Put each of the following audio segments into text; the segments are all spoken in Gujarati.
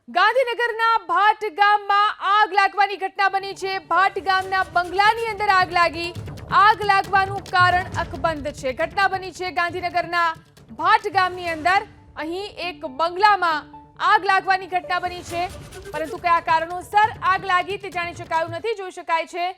ગાંધીનગરના ભાટ ગામમાં આગ લાગવાની ઘટના બની છે। ભાટ ગામના બંગલાની અંદર આગ લાગી। આગ લાગવાનું કારણ અકબંધ છે। ઘટના બની છે ગાંધીનગરના ભાટ ગામની અંદર। અહીં એક બંગલામાં આગ લાગવાની ઘટના બની છે, પરંતુ કયા કારણોસર આગ લાગી તે જાણી શકાયું નથી। જોઈ શકાય છે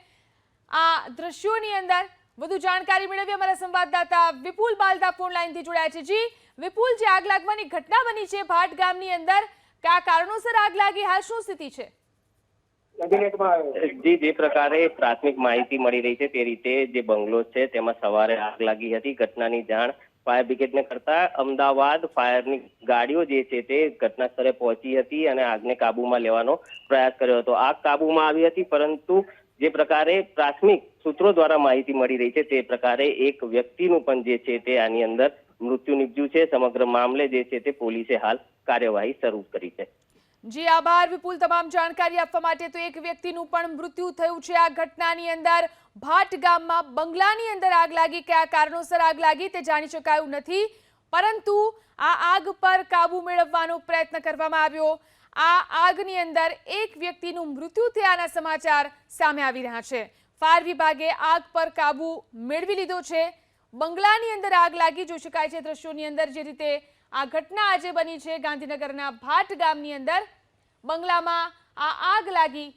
આ દ્રશ્યોની અંદર। વધુ जानकारी મેળવી અમારા સંવાદદાતા વિપુલ બાલદા ફોન લાઈનથી જોડાયા છે। જી વિપુલ, જે આગ લાગવાની ઘટના બની છે ભાટ ગામની અંદર, क्या कारणोसर आग लागी, हाल શું સ્થિતિ છે? જી, જે પ્રકારે પ્રાથમિક માહિતી મળી રહી છે તે રીતે જે બંગલો છે તેમાં સવારે આગ લાગી હતી। ઘટનાની જાણ ફાયર બ્રિગેડને કરતા અમદાવાદ ફાયરની ગાડીઓ જે છે તે ઘટના સ્થળે પહોંચી હતી અને આગને કાબૂમાં લેવાનો પ્રયાસ કર્યો હતો। આગ કાબૂમાં આવી હતી, પરંતુ જે પ્રકારે પ્રાથમિક સૂત્રો દ્વારા માહિતી મળી રહી છે તે પ્રકારે એક વ્યક્તિનું પણ જે છે તે આની અંદર મૃત્યુ નિપજ્યું છે। સમગ્ર મામલે જે છે તે પોલીસે હાલ કાર્યવાહી શરૂ કરી છે। જી આભાર વિપુલ, તમામ જાણકારી આપવા માટે। તો એક વ્યક્તિનું પણ મૃત્યુ થયું છે આ ઘટનાની અંદર। ભાટ ગામમાં બંગલાની અંદર આગ લાગી। કયા કારણોસર આગ લાગી તે જાણી શકાયું નથી, પરંતુ આ આગ પર કાબુ મેળવવાનો પ્રયત્ન કરવામાં આવ્યો। આ આગની અંદર એક વ્યક્તિનું મૃત્યુ થયાના સમાચાર સામે આવી રહ્યા છે। ફાયર વિભાગે આગ પર કાબુ મેળવી લીધો છે। બંગલાની અંદર આગ લાગી। જોઈ શકાય છે દ્રશ્યોની અંદર જે રીતે આ ઘટના આજે બની છે ગાંધીનગરના ભાટ ગામની અંદર। બંગલામાં આ આગ લાગી